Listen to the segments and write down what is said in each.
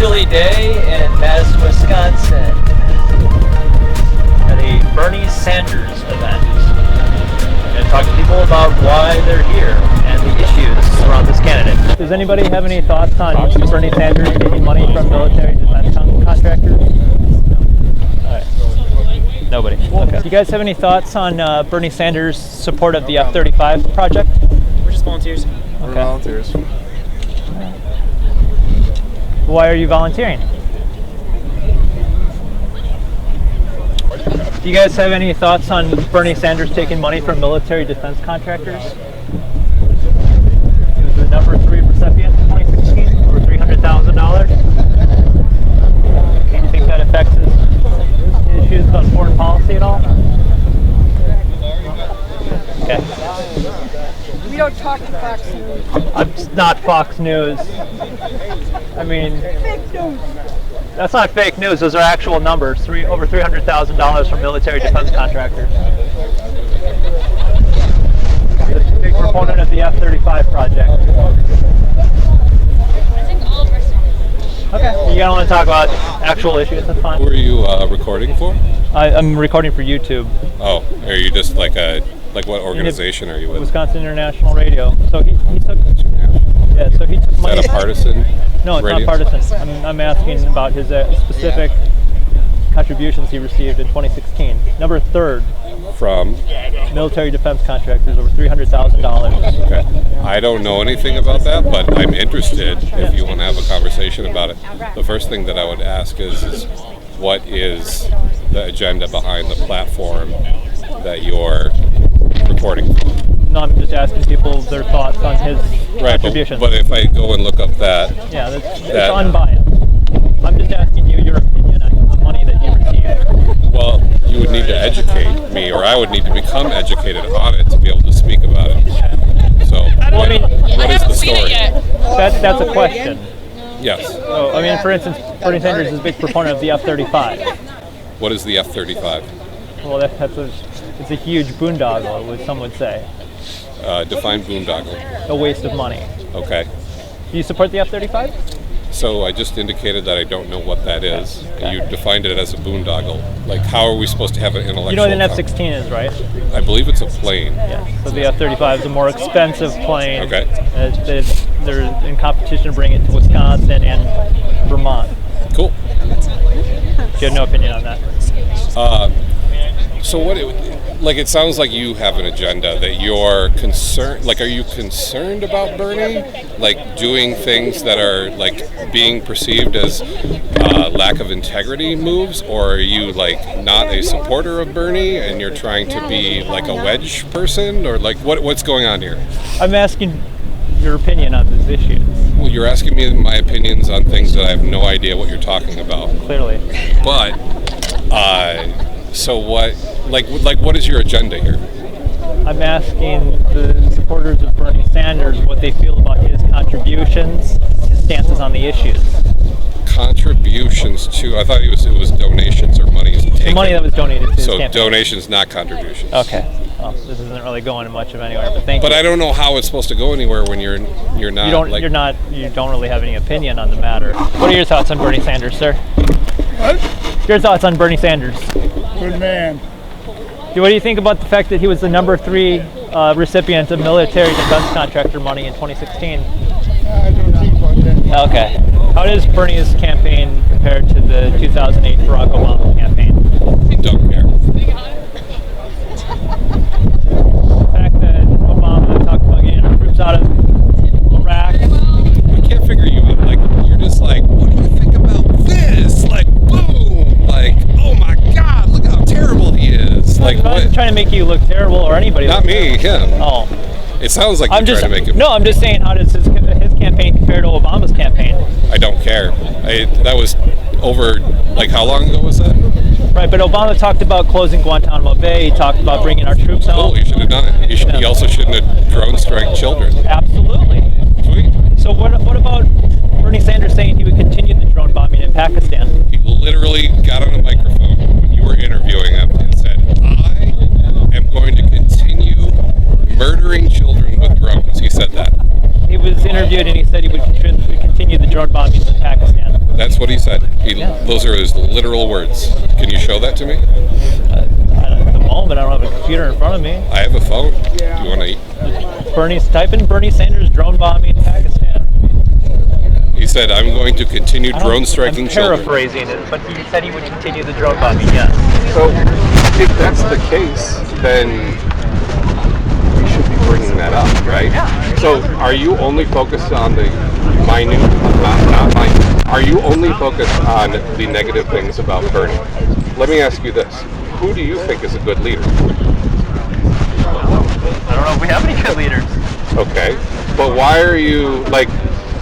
chilly day in Madison, Wisconsin at a Bernie Sanders event. I'm going to talk to people about why they're here and the issues around this candidate. Does anybody have any thoughts on Bernie Sanders taking money from military defense contractors? All right. Nobody. Okay. Do you guys have any thoughts on Bernie Sanders' support of the F-35 project? We're just volunteers. Okay. We're volunteers. Why are you volunteering? Do you guys have any thoughts on Bernie Sanders taking money from military defense contractors? He was the number 3 recipient in 2016, over $300,000. Do you think that affects his issues about foreign policy at all? Okay. We don't talk to Fox News. It's not Fox News. I mean, Fake news. that's not fake news. Those are actual numbers. Over $300,000 from military defense contractors. He's a big proponent of the F-35 project. I think all of us. Okay. You don't want to talk about actual issues? That's fine. Who are you recording for? I'm recording for YouTube. Oh, are you just like what organization are you with? Wisconsin International Radio. So he took. Yeah. So he took Is money. that a partisan? No, it's radio? not partisan. I'm asking about his specific contributions he received in 2016. Number 3rd, From? military defense contractors, over $300,000. Okay. I don't know anything about that, but I'm interested if you want to have a conversation about it. The first thing that I would ask is what is the agenda behind the platform that you're recording from? No, I'm just asking people their thoughts on his Right, contributions. but if I go and look up that, Yeah, it's unbiased. I'm just asking you your opinion on the money that you received. well, you would need to educate me, or I would need to become educated on it to be able to speak about it. So, Well, I mean, what is the story? that's a question. Yes. So, I mean, for instance, Bernie Sanders is a big proponent of the F-35. What is the F-35? Well, it's a huge boondoggle, as some would say. Define boondoggle. A waste of money. Okay. Do you support the F-35? So I just indicated that I don't know what that is. You defined it as a boondoggle. Like, how are we supposed to have an intellectual? You know what an F-16 is, right? I believe it's a plane. Yeah. So the F-35 is a more expensive plane. Okay. They're in competition to bring it to Wisconsin and Vermont. Cool. You have no opinion on that? So it sounds like you have an agenda that you're concerned, like, are you concerned about Bernie? Like, doing things that are, like, being perceived as lack of integrity moves? Or are you, like, not a supporter of Bernie and you're trying to be, like, a wedge person? Or, like, what's going on here? I'm asking your opinion on this issue. Well, you're asking me my opinions on things that I have no idea what you're talking about. Clearly. But, so what is your agenda here? I'm asking the supporters of Bernie Sanders what they feel about his contributions, his stances on the issues. Contributions to, I thought it was donations or money taken. The money that was donated to his So campaign. donations, not contributions. Okay. Well, this isn't really going much of anywhere, but thank you. But I don't know how it's supposed to go anywhere when you're not. You don't really have any opinion on the matter. What are your thoughts on Bernie Sanders, sir? What? Your thoughts on Bernie Sanders? Good man. What do you think about the fact that he was the number 3 recipient of military defense contractor money in 2016? I don't think about that. Okay. How does Bernie's campaign compare to the 2008 Barack Obama campaign? Don't care. The fact that Obama talked about getting our troops out of Iraq. I can't figure you out. Like, you're just like, what do you think about this? Like, boom! Like, oh my God! Look how terrible he is. Like, I'm not what? trying to make you look terrible or anybody. Not me, him. Oh. It sounds like you're trying to make him. No, I'm just saying, how does his campaign compare to Obama's campaign? I don't care. That was over, like, how long ago was that? Right, but Obama talked about closing Guantanamo Bay. He talked about bringing our troops Cool, home. he should have done it. He also shouldn't have drone strike children. Absolutely. Sweet. So what about Bernie Sanders saying he would continue the drone bombing in Pakistan? He literally got on a microphone when you were interviewing him and said, I am going to continue murdering children with drones. He said that. He was interviewed and he said he would continue the drone bombings in Pakistan. That's what he said. Yeah. Those are his literal words. Can you show that to me? At the moment, I don't have a computer in front of me. I have a phone. Do you want to? Type in Bernie Sanders drone bombing in Pakistan. He said, "I'm going to continue drone striking I'm children." paraphrasing it, but he said he would continue the drone bombing. Yes. So, if that's the case, then we should be bringing that up, right? Yeah. So, are you only focused on the minute, not minute? Are you only focused on the negative things about Bernie? Let me ask you this: who do you think is a good leader? I don't know if we have any good leaders. Okay, but why are you like?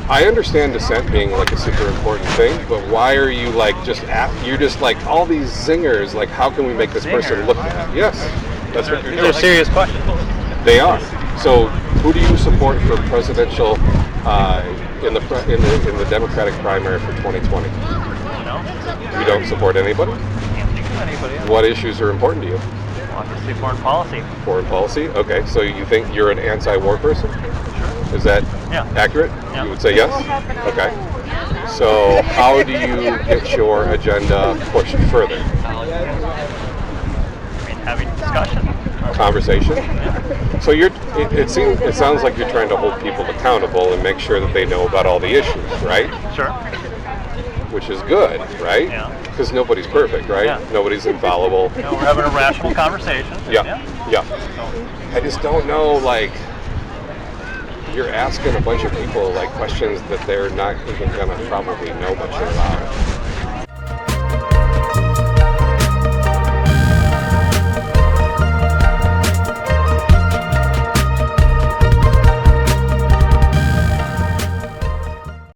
I understand dissent being like a super important thing, but why are you like you're just like all these zingers? Like, how can we make this person look bad? Yes, that's what you're These are doing. serious questions. They are. So, who do you support for presidential in the Democratic primary for 2020? No. You don't support anybody? Can't think of anybody. What issues are important to you? Obviously, foreign policy. Foreign policy? Okay, so you think you're an anti-war person? Is that accurate? Yeah. You would say yes? Okay. So how do you get your agenda pushed further? Having discussion. Conversation? So it sounds like you're trying to hold people accountable and make sure that they know about all the issues, right? Sure. Which is good, right? Yeah. Because nobody's perfect, right? Yeah. Nobody's infallible. We're having a rational conversation. Yeah. I just don't know, like, you're asking a bunch of people like questions that they're not even gonna probably know much about.